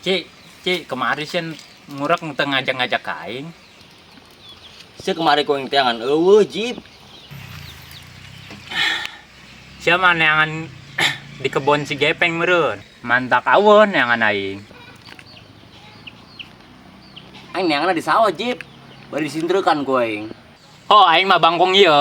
Cik, cik, kemarin sih ngurak ngajak-ngajak aing. Kemarin ko yang tiangan eueuh Jip. Siapa neangan di kebun si Gepeng meureun. Mantak awon neangan aing. Aing neangan di sawah Jip. Bari disindreukan ku aing. Oh, aing mah bangkong ieu.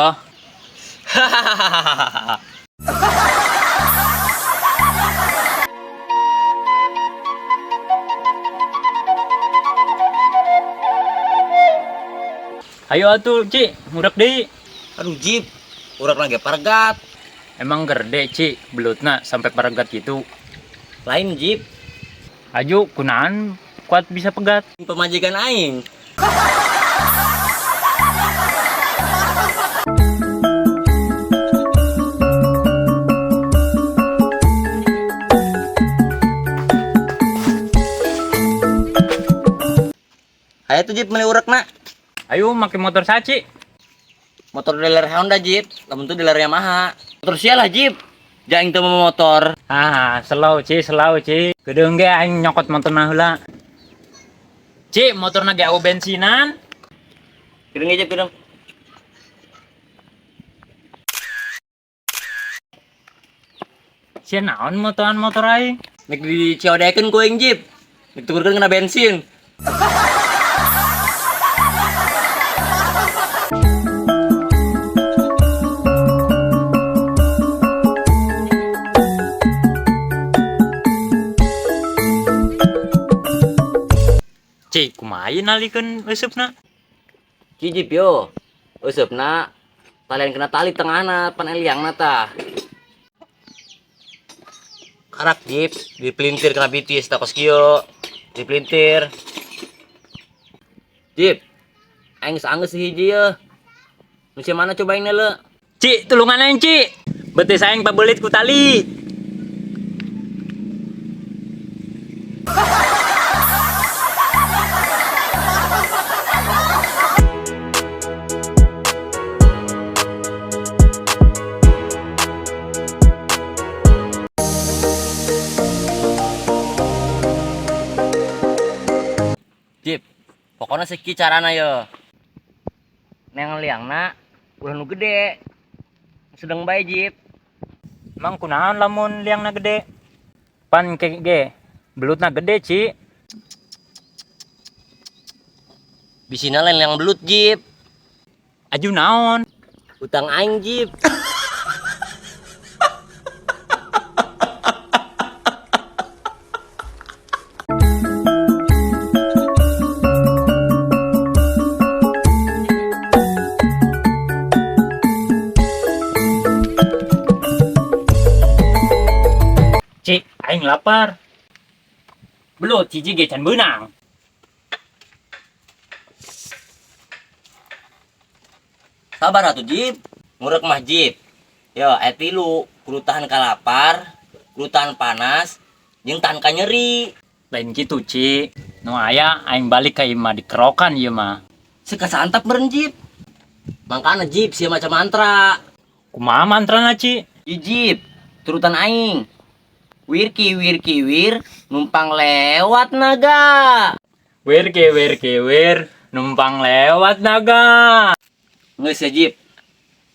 Ayo atuh, Ci, ngurak deui. Aduh Jip, urang lagi paregat. Emang gerde, Ci, belutna sampai paregat gitu. Lain Jip, Aju, kunaan kuat bisa pegat. pemajikan aing. Aya tuh Jip meuli urekna. Ayo make motor saci. Motor dealer Honda Jip, lamun tuh dealer Yamaha. Motor sia lah Jip. Jaing teu mau motor. Ah, slow, Ci. Gedeung ge aing nyokot motorna heula. Ci, motorna ge au bensinan. Kiring Jip kiring. Sia naon motoran motor aing? Nek di Ciaodekeun ku aing Jip. Nek tukurkeun kena bensin. Ci, kumaha nalikeun eusupna? Kijip yo. Eusupna talian kena tali tengahna pan eliangna tah. Karak Jip, dipelintir kena bitis takos kieu. Dipelintir. Jip. Aing saanggeus hiji ye. Nu sia mana coba aing neule. Ci, tulungan aing, Ci. Betis aing pabelit ku tali. Jip. Pokoknya seki carana yo. Neng liangna ulah nu gede. Sedang bae Jip. Emang kunaon lamun liangna gede? Pan ge belutna gede, Ci. Bisina lain yang belut Jip. Aju naon? Utang aing Jip. Ci, aing lapar. Belut hiji ge can beunang. Sabar atuh Jip. Ngurek mah Jip. Yo, aya tilu, kudu tahan kalapar, kudu tahan panas, jeung tahan ka nyeri. Lain gitu, Ci. Nu aya aing balik ka imah dikerokan ieu mah. Sekasa antap meureun Jip. Mangkana Jip sia macam mantra. Kumaha mantrana, Ci? Jip, turutan aing. Wir kiwir numpang lewat naga. Wir, numpang lewat naga. Geus ya Jip.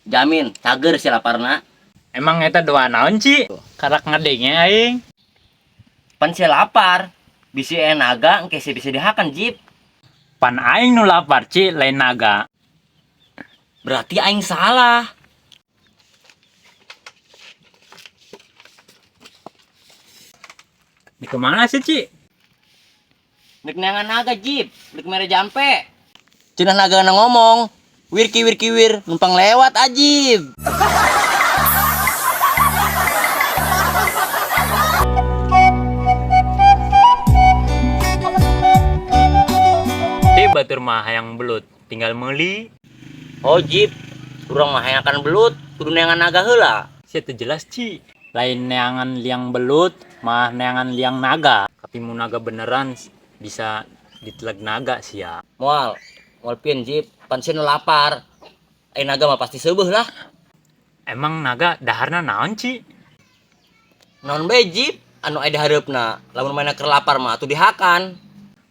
Jamin cager si laparna. Emang eta doa naon, Ci? Karak ngadenge aing. Pan si lapar. Bisi naga engke si bisa dihakan Jip. Pan aing nu lapar, Ci, lain naga. Berarti aing salah. Di kemana sih, Ci? Nek neangan naga Jip, nek mere jampe. Cenah naga na ngomong, wir kiwir numpang lewat Ajib. Batur mah hayang belut, tinggal meuli. Oh Jip, urang mah hayangan belut, kudu neangan naga heula. Sia teu jelas, Ci. Lain neangan liang belut, mah neangan liang naga. Tapi mun naga beneran bisa diteleg naga sia. Moal pieun Jip, pan sia nu lapar. Naga mah pasti seubeuh lah. Emang naga daharna naon, Ci? Naon bae Jip, anu ada harapna lamun mana keur lapar mah atuh dihakan.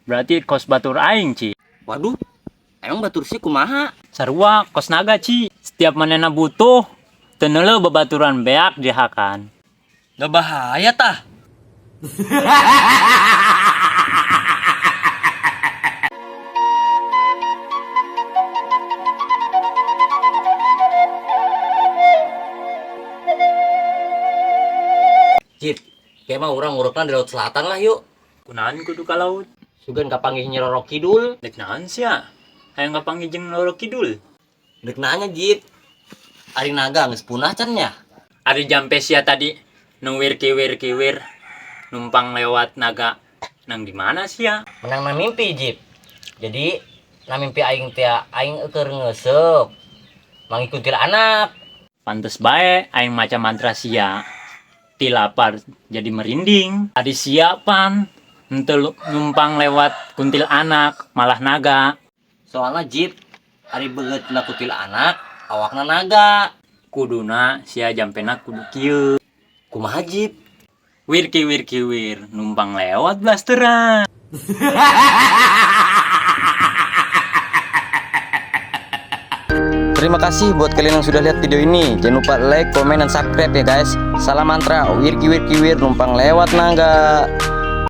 Berarti kos batur aing, Ci. Waduh, emang batur sih kumaha? Sarua kos naga, Ci. Setiap manena butuh, teu neuleuh babaturan beak dihakan. Gak bahaya tah. Cip, kayak mah orang ngurukna di laut selatan lah yuk. Kunaon kudu ka laut? Sugan kapanggih Nyi Roro Kidul. Dek naon sia? Hayang ngapanggih jeung Roro Kidul. Dek nanya Jip. Ari naga geus punah can nya. Ari jampe sia tadi nuwir kiwir numpang lewat naga. Nang di mana sia? Menang na mimpi Jip. Jadi na mimpi aing teh aing keur ngeuseup. Mangikutil anak. Pantes bae aing maca mantra sia. Ti lapar jadi merinding. Adi siapan henteu numpang lewat kuntil anak malah naga. Soalnya Jip ari beungeutna kutil anak awakna naga. Kuduna sia jampena kudu kieu. Kumaha Jip? Wir kiwir numpang lewat blasteran. Terima kasih buat kalian yang sudah lihat video ini. Jangan lupa like, komen, dan subscribe ya guys. Salam mantra, wir kiwir numpang lewat naga.